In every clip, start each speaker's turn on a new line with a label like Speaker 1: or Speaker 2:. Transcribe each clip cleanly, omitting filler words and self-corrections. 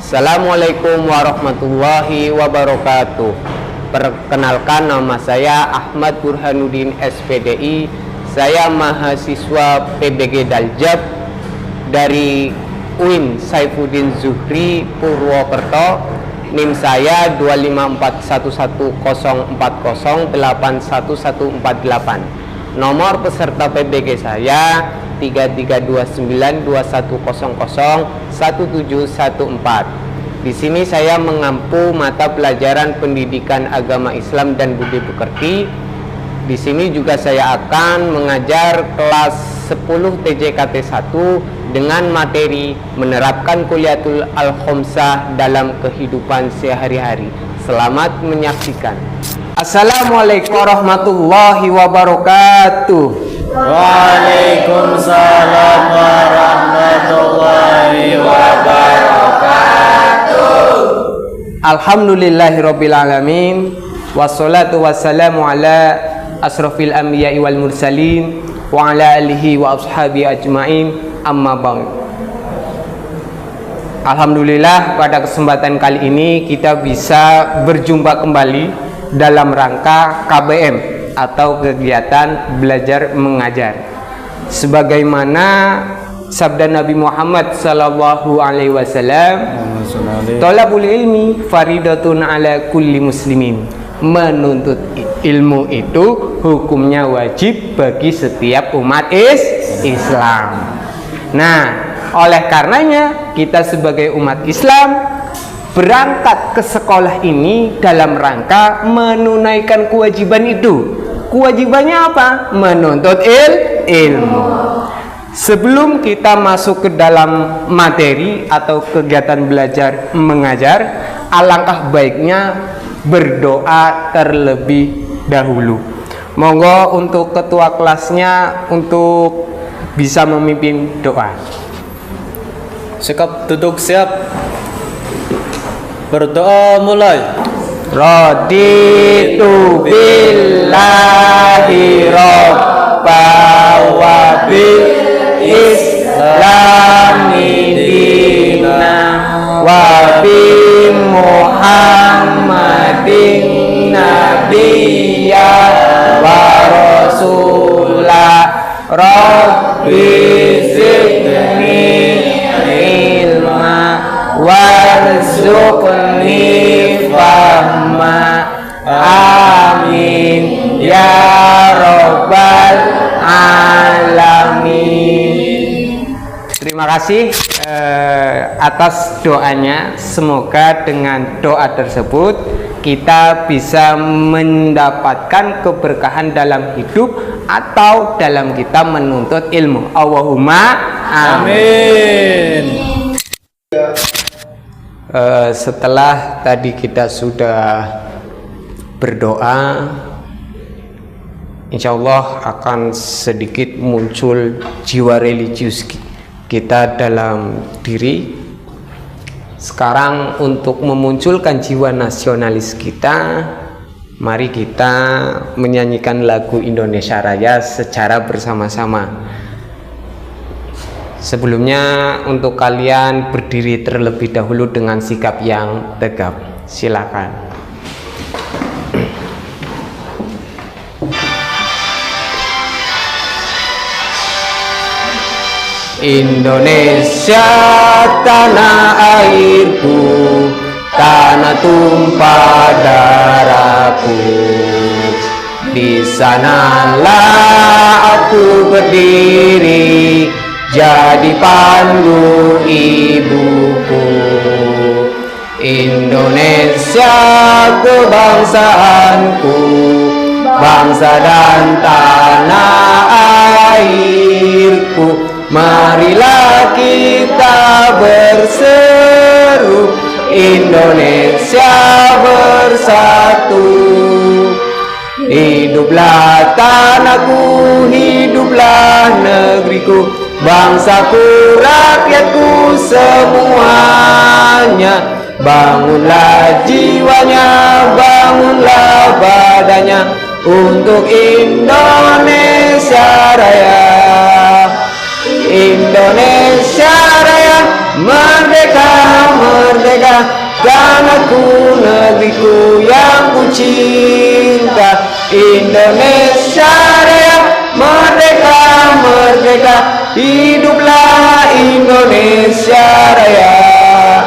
Speaker 1: Assalamualaikum warahmatullahi wabarakatuh. Perkenalkan, nama saya Ahmad Burhanuddin SPDI. Saya mahasiswa PBG Daljab dari UIN Saifuddin Zuhri Purwokerto. NIM saya 2541140811148. Nomor peserta PBG saya 332921001714. Di sini saya mengampu mata pelajaran pendidikan agama Islam dan budi pekerti. Di sini juga saya akan mengajar kelas 10 TJKT 1 dengan materi menerapkan kuliatul al-khomsah dalam kehidupan sehari-hari. Selamat menyaksikan. Assalamualaikum warahmatullahi wabarakatuh.
Speaker 2: Waalaikumsalam warahmatullahi wabarakatuh.
Speaker 1: Alhamdulillahirabbil alamin. Wassalatu wassalamu ala asrofil anbiya'i wal mursalin wa ala alihi wa ashabi ajmain, amma ba'd. Alhamdulillah, pada kesempatan kali ini kita bisa berjumpa kembali dalam rangka KBM atau kegiatan belajar mengajar. Sebagaimana sabda Nabi Muhammad sallallahu alaihi wasallam, "Thalabul ilmi faridatun ala kulli muslimin." Menuntut ilmu itu hukumnya wajib bagi setiap umat Islam. Nah, oleh karenanya kita sebagai umat Islam berangkat ke sekolah ini dalam rangka menunaikan kewajiban itu. Kewajibannya apa? Menuntut ilmu. Sebelum kita masuk ke dalam materi atau kegiatan belajar mengajar, alangkah baiknya berdoa terlebih dahulu. Monggo untuk ketua kelasnya untuk bisa memimpin doa.
Speaker 2: Sikap duduk siap. Berdoa mulai.
Speaker 1: Raditu billahi robba wa bil islami dina wa bi muhammadin nabiyya wa rasula rabbi zidni ilma warzuqni fahma, amin ya robbal alamin. Terima kasih atas doanya. Semoga dengan doa tersebut kita bisa mendapatkan keberkahan dalam hidup atau dalam kita menuntut ilmu. Allahumma amin. Setelah tadi kita sudah berdoa, insya Allah akan sedikit muncul jiwa religius kita dalam diri. Sekarang untuk memunculkan jiwa nasionalis kita, mari kita menyanyikan lagu Indonesia Raya secara bersama-sama. Sebelumnya untuk kalian berdiri terlebih dahulu dengan sikap yang tegap. Silakan. Indonesia tanah airku, tanah tumpah darahku. Di sanalah aku berdiri, jadi pandu ibuku. Indonesia kebangsaanku, bangsa dan tanah airku. Marilah kita berseru, Indonesia bersatu. Hiduplah tanahku, hiduplah negeriku, bangsaku, rakyatku semuanya. Bangunlah jiwanya, bangunlah badannya untuk Indonesia Raya. Indonesia Raya merdeka. merdeka, merdeka, tanahku, negeriku yang ku cinta. Indonesia Raya, merdeka, merdeka, hiduplah Indonesia Raya.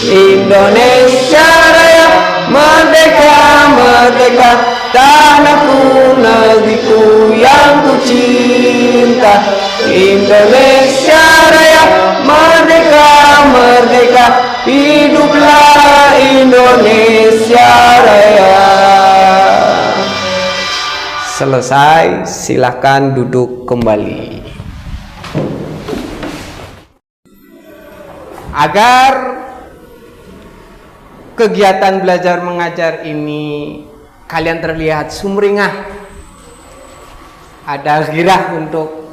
Speaker 1: Indonesia Raya, merdeka, merdeka, tanahku, negeriku yang ku cinta. Indonesia Raya, merdeka, merdeka, hiduplah Indonesia Raya. Selesai, silahkan duduk kembali. Agar kegiatan belajar mengajar ini kalian terlihat sumringah, ada gairah untuk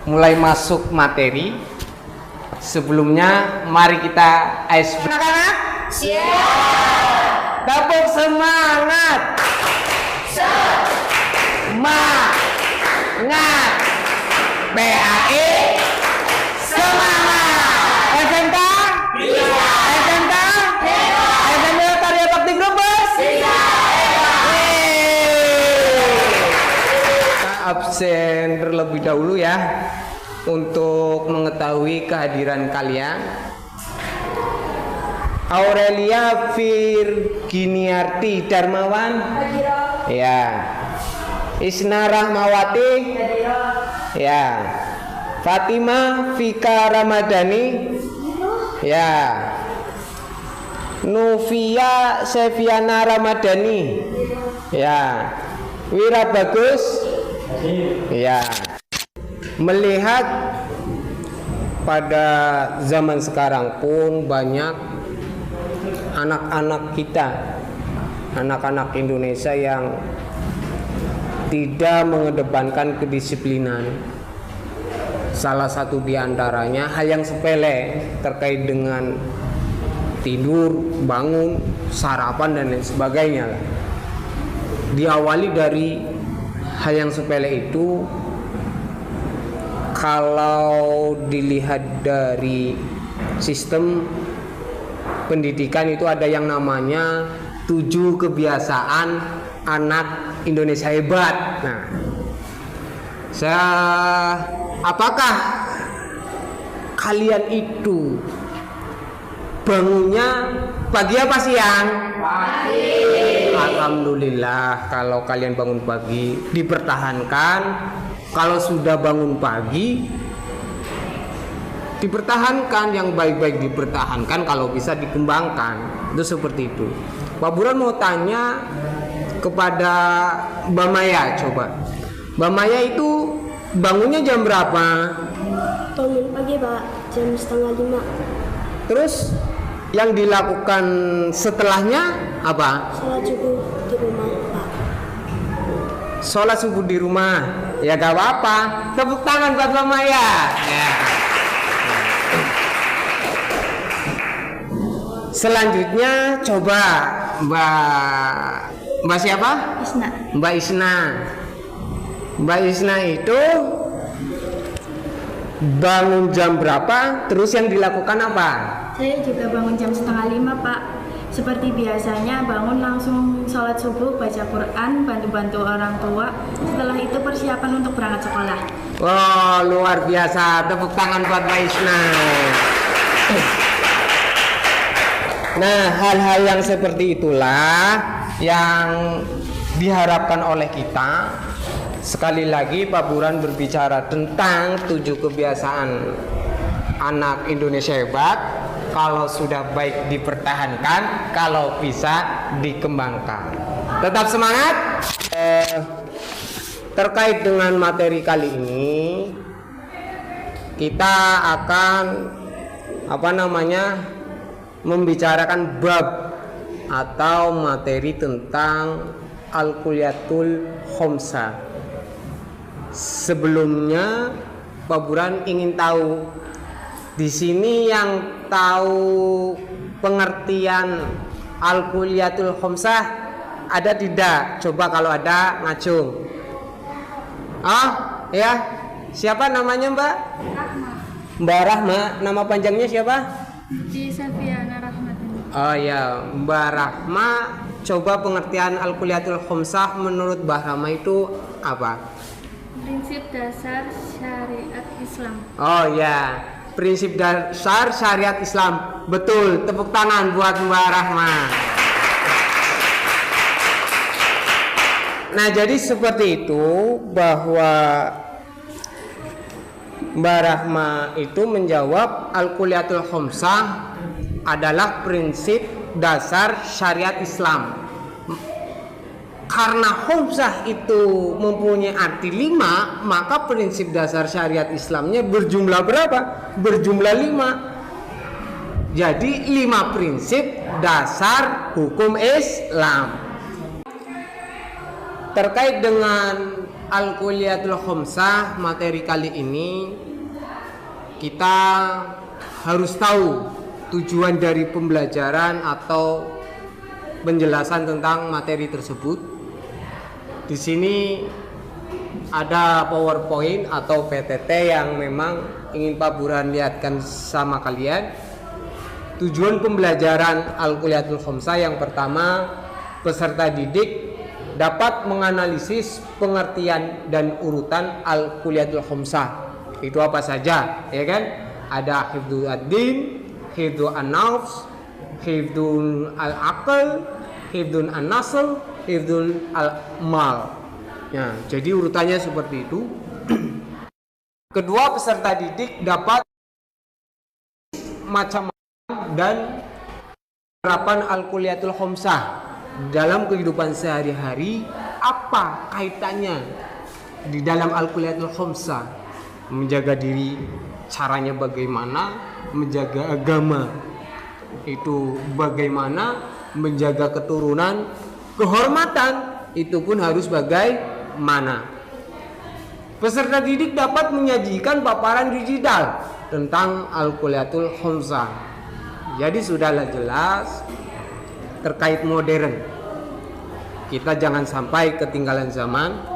Speaker 1: mulai masuk materi. Sebelumnya mari kita icebreaker. Anak-anak siap. Tepuk semangat. Semangat. BAI semangat. SMK bisa. SMK bisa. SMK Karya Bakti Brebes bisa. Absen terlebih dahulu ya, untuk mengetahui kehadiran kalian. Aurelia Virginiarti Darmawan, ya. Isna Rahmawati, ya. Fatima Vika Ramadhani, ya. Novia Seviana Ramadhani, ya. Wira Bagus, ya. Melihat pada zaman sekarang pun banyak anak-anak kita, anak-anak Indonesia yang tidak mengedepankan kedisiplinan. Salah satu diantaranya hal yang sepele terkait dengan tidur, bangun, sarapan dan lain sebagainya. Diawali dari hal yang sepele itu. Kalau dilihat dari sistem pendidikan itu ada yang namanya 7 kebiasaan anak Indonesia hebat. Nah, apakah kalian itu bangunnya pagi apa siang? Pagi. Alhamdulillah kalau kalian bangun pagi dipertahankan. Kalau sudah bangun pagi dipertahankan, yang baik-baik dipertahankan, kalau bisa dikembangkan. Itu seperti itu. Pak Buran mau tanya kepada Mbak Maya, coba. Mbak Maya itu bangunnya jam berapa?
Speaker 2: Bangun pagi Pak, jam 4:30.
Speaker 1: Terus yang dilakukan setelahnya apa?
Speaker 2: Sholat subuh di rumah Pak.
Speaker 1: Sholat subuh di rumah. Ya gak apa-apa. Tepuk tangan buat Mbak Maya. Ya. Selanjutnya coba Mbak siapa?
Speaker 2: Isna.
Speaker 1: Mbak Isna. Mbak Isna itu bangun jam berapa? Terus yang dilakukan apa?
Speaker 2: Saya juga bangun jam 4:30 Pak. Seperti biasanya bangun langsung sholat subuh, baca Quran, bantu-bantu orang tua. Setelah itu persiapan untuk berangkat sekolah.
Speaker 1: Wow, luar biasa. Tepuk tangan buat Mbak Isna. Nah, hal-hal yang seperti itulah yang diharapkan oleh kita. Sekali lagi Pak Buran berbicara tentang 7 kebiasaan anak Indonesia hebat. Kalau sudah baik dipertahankan, kalau bisa dikembangkan. Tetap semangat. Terkait dengan materi kali ini, kita akan membicarakan bab atau materi tentang Al-Kuliyatul Khomsah. Sebelumnya Pak Buran ingin tahu, di sini yang tahu pengertian Al-Kuliyatul Khomsah ada tidak? Coba kalau ada ngacung. Oh, ya. Siapa namanya, Mbak? Mbak Rahma, nama panjangnya siapa?
Speaker 2: Di Safiana Rahmat.
Speaker 1: Oh ya, Mbak Rahma, coba pengertian Al-Kuliyatul Khamsah menurut Mbak Rahma itu apa?
Speaker 2: Prinsip dasar syariat Islam.
Speaker 1: Oh ya, prinsip dasar syariat Islam. Betul, tepuk tangan buat Mbak Rahma. Nah, jadi seperti itu bahwa Mbak Rahma itu menjawab Al-Kuliyatul Khamsah adalah prinsip dasar syariat Islam. Karena khamsah itu mempunyai arti 5, maka prinsip dasar syariat Islamnya berjumlah berapa? Berjumlah 5. Jadi 5 prinsip dasar hukum Islam. Terkait dengan Al-Kuliyatul Khamsah, materi kali ini kita harus tahu tujuan dari pembelajaran atau penjelasan tentang materi tersebut. Di sini ada PowerPoint atau PTT yang memang ingin Pak Burhan lihatkan sama kalian. Tujuan pembelajaran Al-Kuliyatul Khamsah yang pertama, peserta didik dapat menganalisis pengertian dan urutan Al-Kuliyatul Khamsah. Itu apa saja, ya kan? Ada hifdzul ad-din, hifdzul an-nafs, hifdzul al-aql, hifdzul an-nasl, hifdzul al-mal. Ya, jadi urutannya seperti itu. Kedua, peserta didik dapat macam-macam dan penerapan Al-Kuliyatul Khamsah dalam kehidupan sehari-hari. Apa kaitannya di dalam Al-Kuliyatul Khamsah? Menjaga diri, caranya bagaimana, menjaga agama itu bagaimana, menjaga keturunan, kehormatan itu pun harus bagaimana. Peserta didik dapat menyajikan paparan digital tentang Al-Kuliyatul Khamsah. Jadi sudahlah jelas terkait modern. Kita jangan sampai ketinggalan zaman.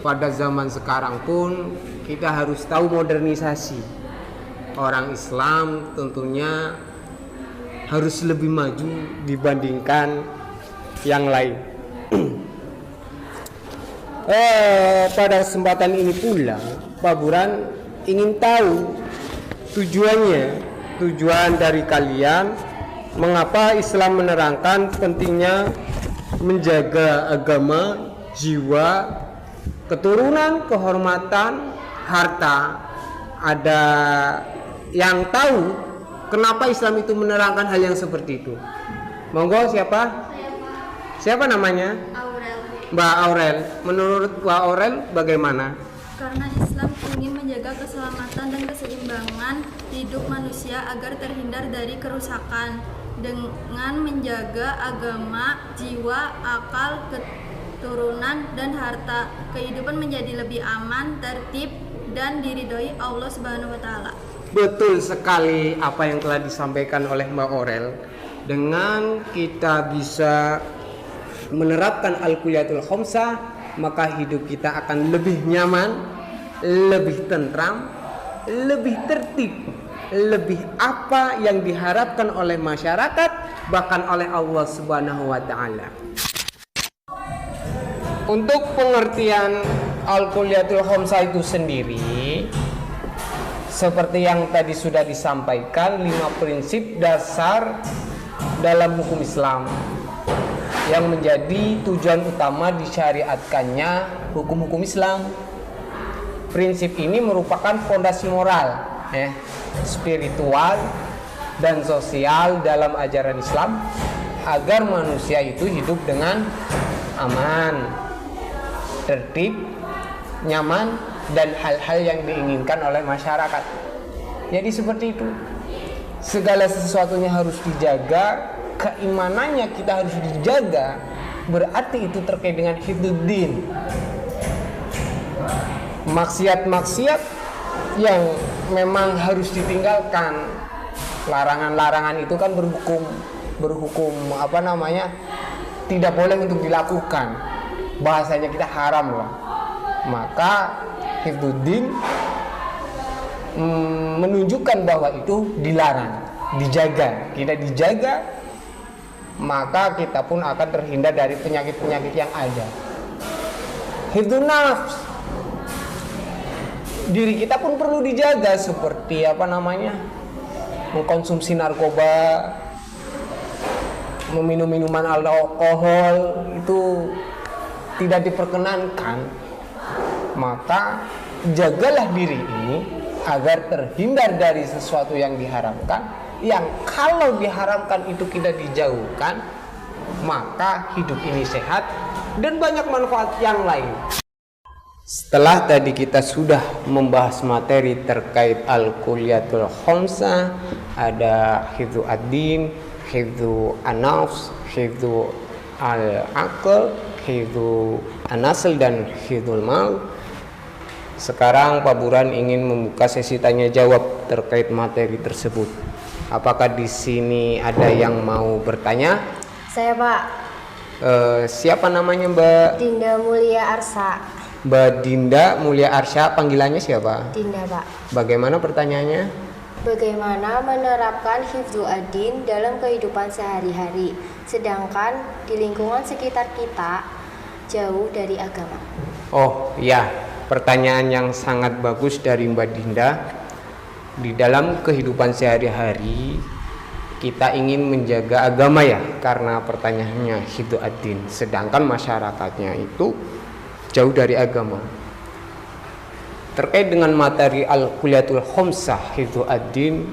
Speaker 1: Pada zaman sekarang pun kita harus tahu modernisasi. Orang Islam tentunya harus lebih maju dibandingkan yang lain. Pada kesempatan ini pula Pak Burhan ingin tahu tujuan dari kalian, mengapa Islam menerangkan pentingnya menjaga agama, jiwa, keturunan, kehormatan, harta. Ada yang tahu kenapa Islam itu menerangkan hal yang seperti itu? Monggo, siapa? Siapa namanya?
Speaker 2: Aurel.
Speaker 1: Mbak Aurel. Menurut Mbak Aurel bagaimana?
Speaker 2: Karena Islam ingin menjaga keselamatan dan keseimbangan hidup manusia agar terhindar dari kerusakan. Dengan menjaga agama, jiwa, akal, keturunan, dan harta, kehidupan menjadi lebih aman, tertib, dan diridhoi Allah Subhanahu wa Ta'ala.
Speaker 1: Betul sekali apa yang telah disampaikan oleh Mbak Aurel. Dengan kita bisa menerapkan Al-Kuliyatul Khamsah, maka hidup kita akan lebih nyaman, lebih tentram, lebih tertib, lebih apa yang diharapkan oleh masyarakat, bahkan oleh Allah Subhanahu wa Ta'ala. Untuk pengertian Al-Kuliyatul Khamsah itu sendiri, seperti yang tadi sudah disampaikan, 5 prinsip dasar dalam hukum Islam yang menjadi tujuan utama disyariatkannya hukum-hukum Islam. Prinsip ini merupakan fondasi moral, spiritual dan sosial dalam ajaran Islam agar manusia itu hidup dengan aman, tertib, nyaman, dan hal-hal yang diinginkan oleh masyarakat. Jadi seperti itu. Segala sesuatunya harus dijaga, keimanannya kita harus dijaga. Berarti itu terkait dengan hifdzuddin. Maksiat-maksiat yang memang harus ditinggalkan. Larangan-larangan itu kan berhukum tidak boleh untuk dilakukan. Bahasanya kita haram lah. Maka hifdzuddin menunjukkan bahwa itu dilarang, dijaga. Kita dijaga, maka kita pun akan terhindar dari penyakit-penyakit yang ada. Hifdzun nafs, diri kita pun perlu dijaga, seperti mengkonsumsi narkoba, meminum minuman alkohol, itu tidak diperkenankan. Maka jagalah diri ini agar terhindar dari sesuatu yang diharamkan, yang kalau diharamkan itu kita dijauhkan, maka hidup ini sehat dan banyak manfaat yang lain. Setelah tadi kita sudah membahas materi terkait al-kulliyatul khamsah, ada hifdzu ad-din, hifdzu an-nafs, hifdzu al-aql, hifdzu an-nasl, dan hifdzul mal. Sekarang Pak Buran ingin membuka sesi tanya jawab terkait materi tersebut. Apakah di sini ada yang mau bertanya?
Speaker 3: Saya, Pak.
Speaker 1: Siapa namanya, Mbak?
Speaker 3: Dinda Mulia Arsa.
Speaker 1: Mbak Dinda Mulia Arsya, panggilannya siapa?
Speaker 3: Dinda, Pak.
Speaker 1: Bagaimana pertanyaannya?
Speaker 3: Bagaimana menerapkan hifdzu ad-din dalam kehidupan sehari-hari, sedangkan di lingkungan sekitar kita jauh dari agama?
Speaker 1: Oh ya, pertanyaan yang sangat bagus dari Mbak Dinda. Di dalam kehidupan sehari-hari kita ingin menjaga agama ya, karena pertanyaannya hifdzu ad-din, sedangkan masyarakatnya itu jauh dari agama. Terkait dengan materi al-kulliyatul khamsah hifdzu ad-din,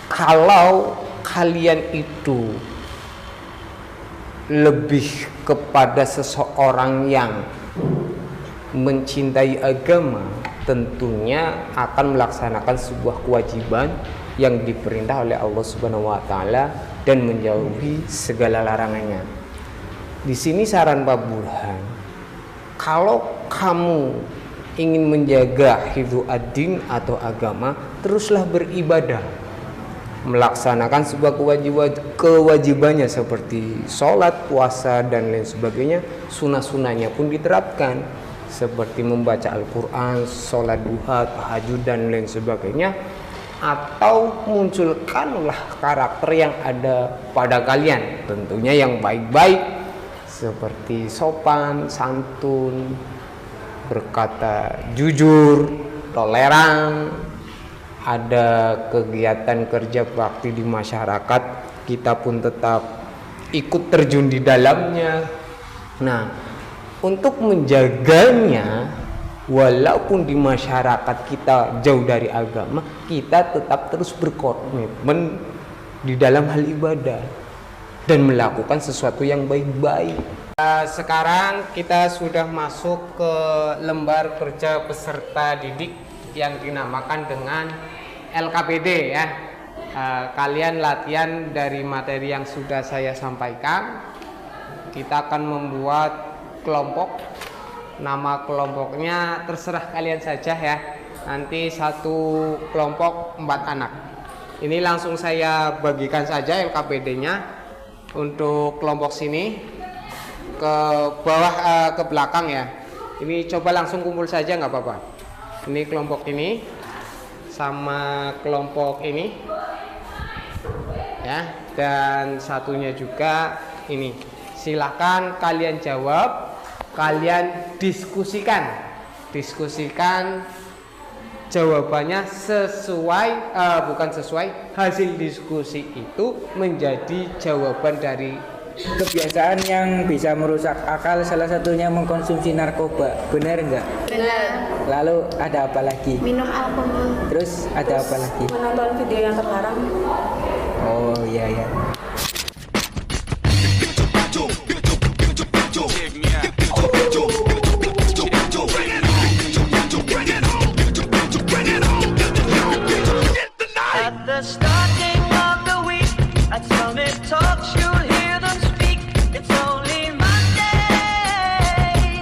Speaker 1: kalau kalian itu lebih kepada seseorang yang mencintai agama, tentunya akan melaksanakan sebuah kewajiban yang diperintah oleh Allah Subhanahu wa taala dan menjauhi segala larangannya. Di sini saran Pak Burhan, kalau kamu ingin menjaga hifdzu ad-din atau agama, teruslah beribadah, melaksanakan sebuah kewajibannya seperti sholat, puasa, dan lain sebagainya. Sunnah-sunnahnya pun diterapkan, seperti membaca Al-Quran, sholat duha, tahajud, dan lain sebagainya. Atau munculkanlah karakter yang ada pada kalian, tentunya yang baik-baik, seperti sopan, santun, berkata jujur, toleran. Ada kegiatan kerja bakti di masyarakat, kita pun tetap ikut terjun di dalamnya. Nah, untuk menjaganya, walaupun di masyarakat kita jauh dari agama, kita tetap terus berkomitmen di dalam hal ibadah dan melakukan sesuatu yang baik-baik. Sekarang kita sudah masuk ke lembar kerja peserta didik yang dinamakan dengan LKPD ya. Kalian latihan dari materi yang sudah saya sampaikan. Kita akan membuat kelompok. Nama kelompoknya terserah kalian saja ya. Nanti satu kelompok 4 anak. Ini langsung saya bagikan saja LKPD-nya. Untuk kelompok sini ke bawah, ke belakang ya. Ini coba langsung kumpul saja, nggak apa-apa. Ini kelompok ini sama kelompok ini ya, dan satunya juga ini. Silahkan kalian jawab, kalian diskusikan jawabannya sesuai, bukan sesuai, hasil diskusi itu menjadi jawaban dari
Speaker 4: kebiasaan yang bisa merusak akal, salah satunya mengkonsumsi narkoba. Benar enggak?
Speaker 2: Benar.
Speaker 4: Lalu ada apa lagi?
Speaker 2: Minum alkohol.
Speaker 4: Terus ada apa lagi?
Speaker 2: Menonton video yang terlarang.
Speaker 4: Oh iya ya.
Speaker 5: At the starting of the week, at Summit Talks, you'll hear them speak. It's only Monday.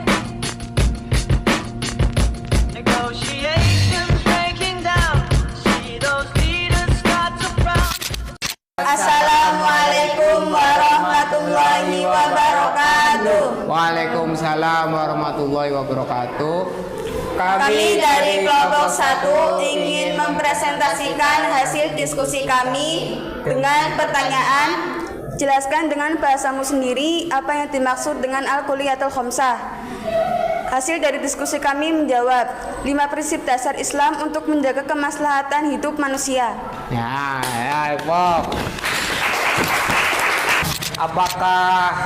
Speaker 5: Negotiations breaking down. See those leaders start to frown.
Speaker 3: Assalamualaikum warahmatullahi wabarakatuh.
Speaker 1: Waalaikumsalam warahmatullahi wabarakatuh.
Speaker 6: Kami dari kelompok 1 ingin mempresentasikan hasil diskusi kami dengan pertanyaan. Jelaskan dengan bahasamu sendiri apa yang dimaksud dengan al-kuliyatul khamsah. Hasil dari diskusi kami menjawab 5 prinsip dasar Islam untuk menjaga kemaslahatan hidup manusia.
Speaker 1: Ya, Bob. Apakah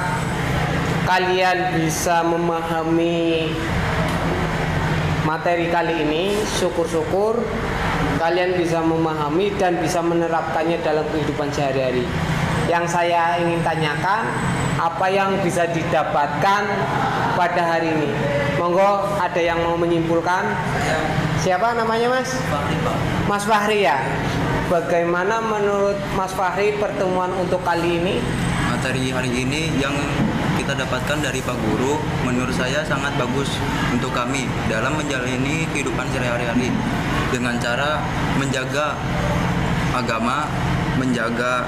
Speaker 1: kalian bisa memahami materi kali ini? Syukur-syukur kalian bisa memahami dan bisa menerapkannya dalam kehidupan sehari-hari. Yang saya ingin tanyakan, apa yang bisa didapatkan pada hari ini? Monggo, ada yang mau menyimpulkan? Siapa namanya, Mas? Mas Fahri ya. Bagaimana menurut Mas Fahri pertemuan untuk kali ini?
Speaker 7: Materi hari ini yang kita dapatkan dari Pak Guru menurut saya sangat bagus untuk kami dalam menjalani kehidupan sehari-hari dengan cara menjaga agama, menjaga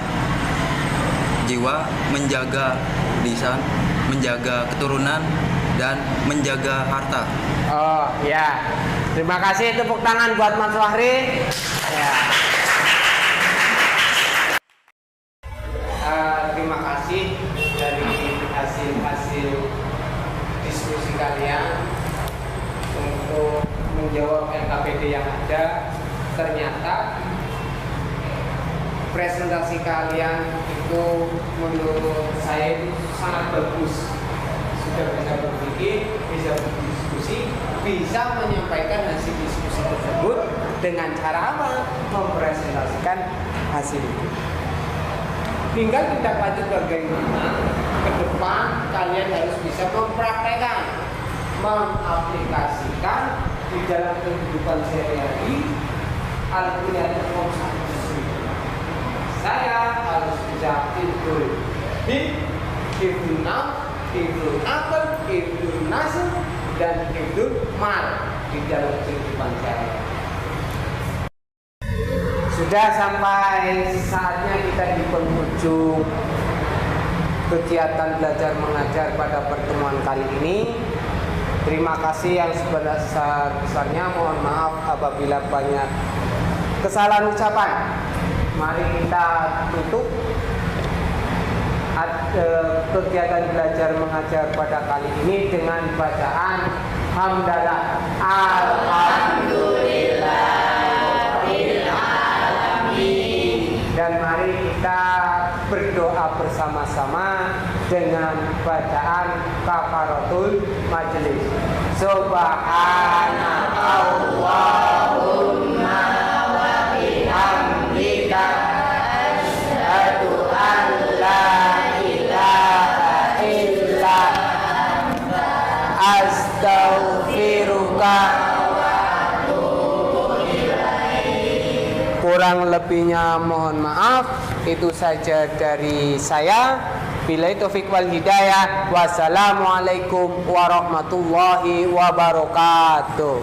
Speaker 7: jiwa, menjaga lisan, menjaga keturunan, dan menjaga harta.
Speaker 1: Oh ya, terima kasih, tepuk tangan buat Mas Fahri. Ya. Terima kasih dari hasil diskusi kalian untuk menjawab LKPD yang ada. Ternyata presentasi kalian itu menurut saya itu sangat bagus. Sudah bisa berpikir, bisa berdiskusi, bisa menyampaikan hasil diskusi tersebut dengan cara apa? Mempresentasikan hasil itu. Tinggal tindak lanjut bagaimana ke depan kalian harus bisa mempraktekkan, mengaplikasikan di dalam kehidupan sehari-hari al-kuliyatul khamsah. Saya harus bisa hifdzul hid, hifdzul nafs, hifdzul aql, hifdzul nasl, dan hifdzul mal di dalam kehidupan sehari-hari. Sudah sampai saatnya kita di penghujung kegiatan belajar mengajar pada pertemuan kali ini. Terima kasih yang sebesar-besarnya. Mohon maaf apabila banyak kesalahan ucapan. Mari kita tutup kegiatan belajar mengajar pada kali ini dengan bacaan hamdalah. Alhamdulillah. Dan mari kita berdoa bersama-sama dengan bacaan kafaratul majelis. Subhanallahumma wa bihamdika asyhadu an la ilaha illa anta astaghfiruka. Kurang lebihnya mohon maaf. Itu saja dari saya. Billahi taufik wal hidayah. Wassalamualaikum warahmatullahi wabarakatuh.